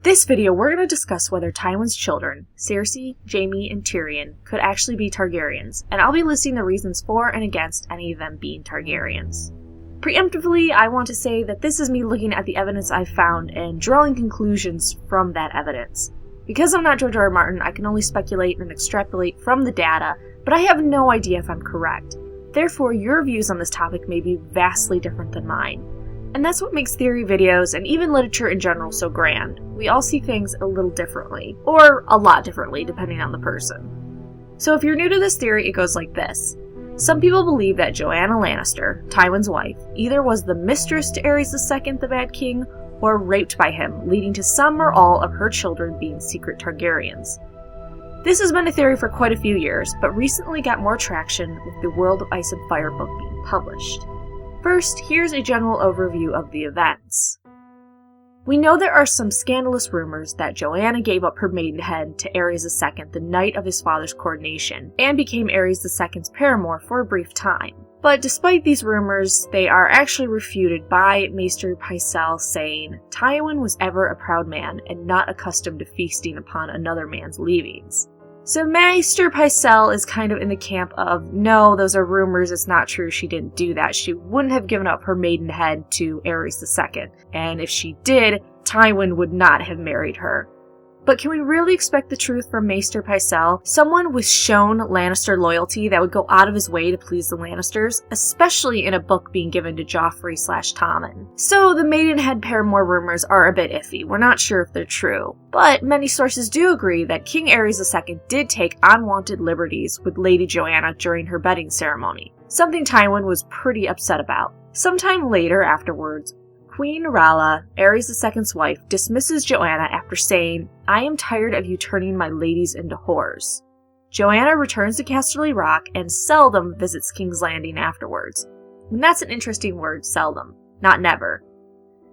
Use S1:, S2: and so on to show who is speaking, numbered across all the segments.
S1: this video, we're going to discuss whether Tywin's children, Cersei, Jaime, and Tyrion, could actually be Targaryens, and I'll be listing the reasons for and against any of them being Targaryens. Preemptively, I want to say that this is me looking at the evidence I've found and drawing conclusions from that evidence. Because I'm not George R. R. Martin, I can only speculate and extrapolate from the data, but I have no idea if I'm correct. Therefore, your views on this topic may be vastly different than mine. And that's what makes theory videos, and even literature in general, so grand. We all see things a little differently, or a lot differently, depending on the person. So if you're new to this theory, it goes like this. Some people believe that Joanna Lannister, Tywin's wife, either was the mistress to Aerys II, the Mad King, or raped by him, leading to some or all of her children being secret Targaryens. This has been a theory for quite a few years, but recently got more traction with the World of Ice and Fire book being published. First, here's a general overview of the events. We know there are some scandalous rumors that Joanna gave up her maidenhead to Aerys II the night of his father's coronation, and became Aerys II's paramour for a brief time. But despite these rumors, they are actually refuted by Maester Pycelle saying, Tywin was ever a proud man, and not accustomed to feasting upon another man's leavings. So Maester Pycelle is kind of in the camp of, no, those are rumors, it's not true, she didn't do that. She wouldn't have given up her maidenhead to Aerys II, and if she did, Tywin would not have married her. But can we really expect the truth from Maester Pycelle, someone with shown Lannister loyalty that would go out of his way to please the Lannisters, especially in a book being given to Joffrey/Tommen? So the Maidenhead paramour rumors are a bit iffy, we're not sure if they're true. But many sources do agree that King Aerys II did take unwanted liberties with Lady Joanna during her bedding ceremony, something Tywin was pretty upset about. Sometime later afterwards, Queen Rhaella, Aerys II's wife, dismisses Joanna after saying, I am tired of you turning my ladies into whores. Joanna returns to Casterly Rock and seldom visits King's Landing afterwards. And that's an interesting word, seldom, not never.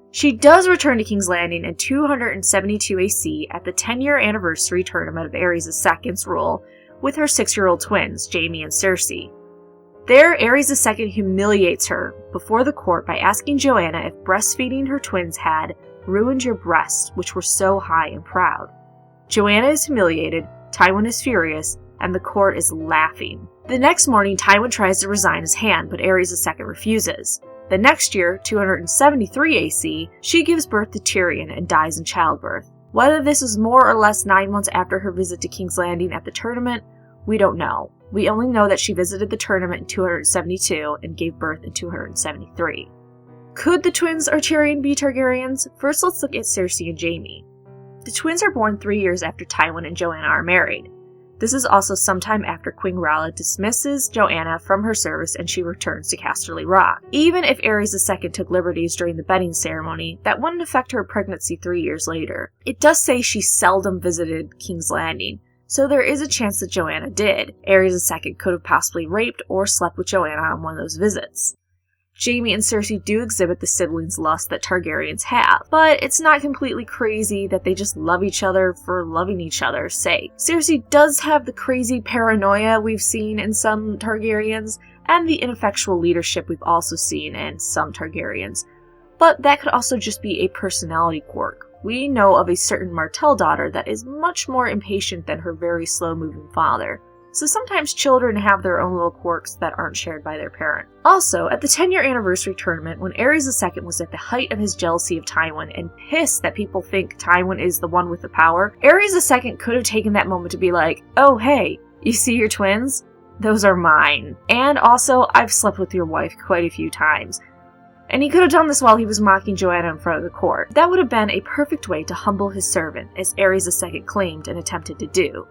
S1: She does return to King's Landing in 272 AC at the 10-year anniversary tournament of Aerys II's rule with her 6-year-old twins, Jaime and Cersei. There, Aerys II humiliates her before the court by asking Joanna if breastfeeding her twins had ruined your breasts, which were so high and proud. Joanna is humiliated, Tywin is furious, and the court is laughing. The next morning, Tywin tries to resign his hand, but Aerys II refuses. The next year, 273 AC, she gives birth to Tyrion and dies in childbirth. Whether this is more or less 9 months after her visit to King's Landing at the tournament, we don't know. We only know that she visited the tournament in 272 and gave birth in 273. Could the twins or Tyrion be Targaryens? First, let's look at Cersei and Jaime. The twins are born 3 years after Tywin and Joanna are married. This is also sometime after Queen Rhaella dismisses Joanna from her service and she returns to Casterly Rock. Even if Aerys II took liberties during the bedding ceremony, that wouldn't affect her pregnancy 3 years later. It does say she seldom visited King's Landing, so there is a chance that Joanna did. Aerys II could have possibly raped or slept with Joanna on one of those visits. Jaime and Cersei do exhibit the siblings' lust that Targaryens have, but it's not completely crazy that they just love each other for loving each other's sake. Cersei does have the crazy paranoia we've seen in some Targaryens, and the ineffectual leadership we've also seen in some Targaryens, but that could also just be a personality quirk. We know of a certain Martell daughter that is much more impatient than her very slow-moving father. So sometimes children have their own little quirks that aren't shared by their parent. Also, at the 10-year anniversary tournament, when Aerys II was at the height of his jealousy of Tywin and pissed that people think Tywin is the one with the power, Aerys II could have taken that moment to be like, oh hey, you see your twins? Those are mine. And also, I've slept with your wife quite a few times. And he could have done this while he was mocking Joanna in front of the court. That would have been a perfect way to humble his servant, as Aerys II claimed and attempted to do.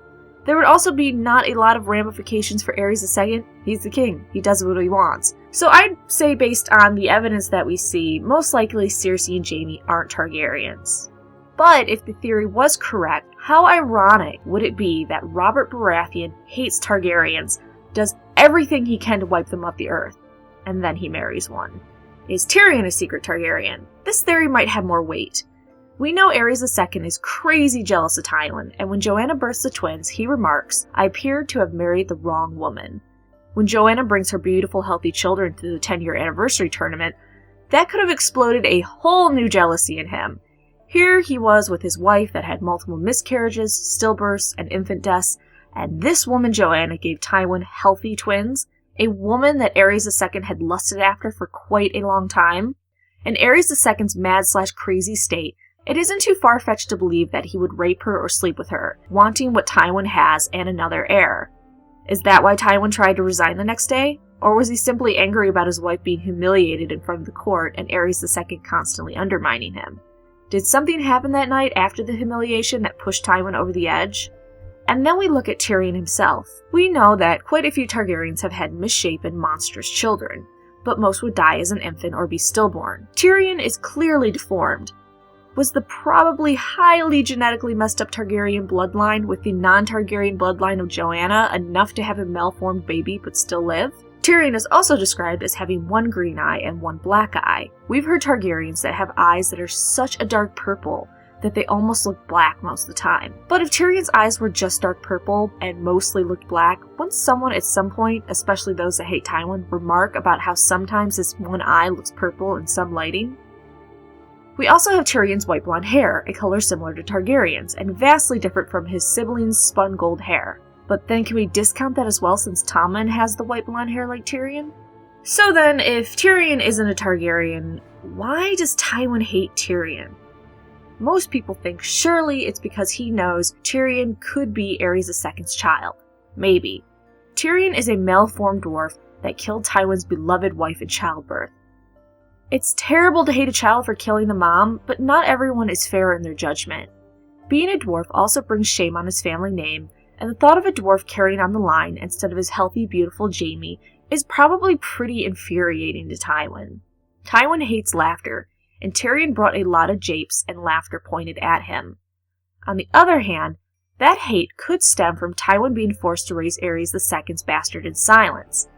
S1: There would also be not a lot of ramifications for Aerys II. He's the king. He does what he wants. So I'd say based on the evidence that we see, most likely Cersei and Jaime aren't Targaryens. But if the theory was correct, how ironic would it be that Robert Baratheon hates Targaryens, does everything he can to wipe them off the earth, and then he marries one? Is Tyrion a secret Targaryen? This theory might have more weight. We know Aerys II is crazy jealous of Tywin, and when Joanna births the twins, he remarks, I appeared to have married the wrong woman. When Joanna brings her beautiful, healthy children to the 10-year anniversary tournament, that could have exploded a whole new jealousy in him. Here he was with his wife that had multiple miscarriages, stillbirths, and infant deaths, and this woman Joanna gave Tywin healthy twins, a woman that Aerys II had lusted after for quite a long time. In Aerys II's mad/crazy state, it isn't too far-fetched to believe that he would rape her or sleep with her, wanting what Tywin has and another heir. Is that why Tywin tried to resign the next day? Or was he simply angry about his wife being humiliated in front of the court and Aerys II constantly undermining him? Did something happen that night after the humiliation that pushed Tywin over the edge? And then we look at Tyrion himself. We know that quite a few Targaryens have had misshapen, monstrous children, but most would die as an infant or be stillborn. Tyrion is clearly deformed. Was the probably highly genetically messed up Targaryen bloodline with the non-Targaryen bloodline of Joanna enough to have a malformed baby but still live? Tyrion is also described as having one green eye and one black eye. We've heard Targaryens that have eyes that are such a dark purple that they almost look black most of the time. But if Tyrion's eyes were just dark purple and mostly looked black, wouldn't someone at some point, especially those that hate Tywin, remark about how sometimes his one eye looks purple in some lighting? We also have Tyrion's white blonde hair, a color similar to Targaryen's, and vastly different from his siblings' spun gold hair. But then can we discount that as well since Tommen has the white blonde hair like Tyrion? So then, if Tyrion isn't a Targaryen, why does Tywin hate Tyrion? Most people think surely it's because he knows Tyrion could be Aerys II's child. Maybe. Tyrion is a malformed dwarf that killed Tywin's beloved wife in childbirth. It's terrible to hate a child for killing the mom, but not everyone is fair in their judgment. Being a dwarf also brings shame on his family name, and the thought of a dwarf carrying on the line instead of his healthy, beautiful Jaime is probably pretty infuriating to Tywin. Tywin hates laughter, and Tyrion brought a lot of japes and laughter pointed at him. On the other hand, that hate could stem from Tywin being forced to raise Aerys II's bastard in silence.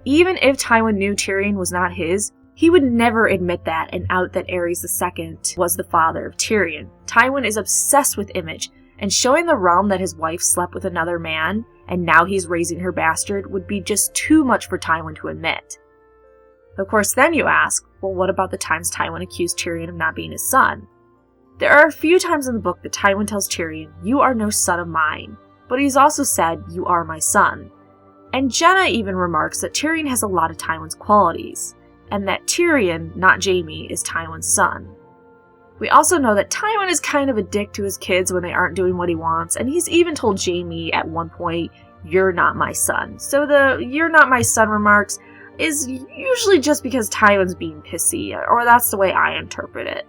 S1: Even if Tywin knew Tyrion was not his, he would never admit that and out that Aerys II was the father of Tyrion. Tywin is obsessed with image, and showing the realm that his wife slept with another man, and now he's raising her bastard, would be just too much for Tywin to admit. Of course, then you ask, well, what about the times Tywin accused Tyrion of not being his son? There are a few times in the book that Tywin tells Tyrion, "You are no son of mine," but he's also said, "You are my son." And Jenna even remarks that Tyrion has a lot of Tywin's qualities, and that Tyrion, not Jaime, is Tywin's son. We also know that Tywin is kind of a dick to his kids when they aren't doing what he wants, and he's even told Jaime at one point, "You're not my son." So the "you're not my son" remarks is usually just because Tywin's being pissy, or that's the way I interpret it.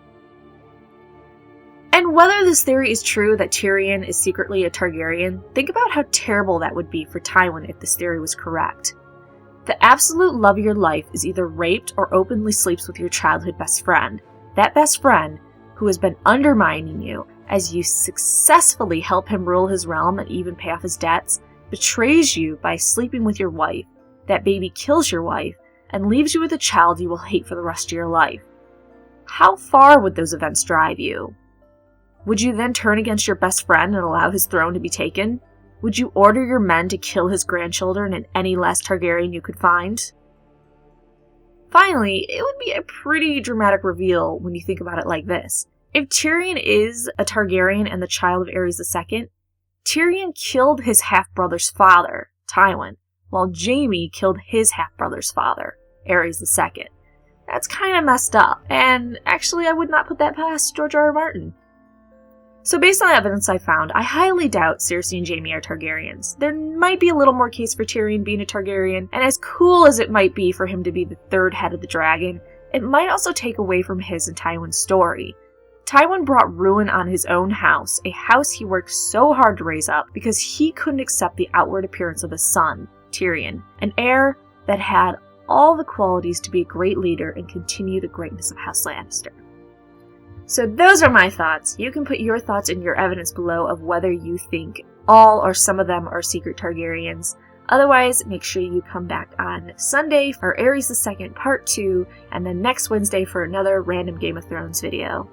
S1: And whether this theory is true that Tyrion is secretly a Targaryen, think about how terrible that would be for Tywin if this theory was correct. The absolute love of your life is either raped or openly sleeps with your childhood best friend. That best friend, who has been undermining you as you successfully help him rule his realm and even pay off his debts, betrays you by sleeping with your wife. That baby kills your wife and leaves you with a child you will hate for the rest of your life. How far would those events drive you? Would you then turn against your best friend and allow his throne to be taken? Would you order your men to kill his grandchildren and any last Targaryen you could find? Finally, it would be a pretty dramatic reveal when you think about it like this. If Tyrion is a Targaryen and the child of Aerys II, Tyrion killed his half-brother's father, Tywin, while Jaime killed his half-brother's father, Aerys II. That's kind of messed up, and actually I would not put that past George R.R. Martin. So based on the evidence I found, I highly doubt Cersei and Jaime are Targaryens. There might be a little more case for Tyrion being a Targaryen, and as cool as it might be for him to be the third head of the dragon, it might also take away from his and Tywin's story. Tywin brought ruin on his own house, a house he worked so hard to raise up because he couldn't accept the outward appearance of his son, Tyrion, an heir that had all the qualities to be a great leader and continue the greatness of House Lannister. So those are my thoughts. You can put your thoughts in your evidence below of whether you think all or some of them are secret Targaryens. Otherwise, make sure you come back on Sunday for Aerys II Part 2, and then next Wednesday for another random Game of Thrones video.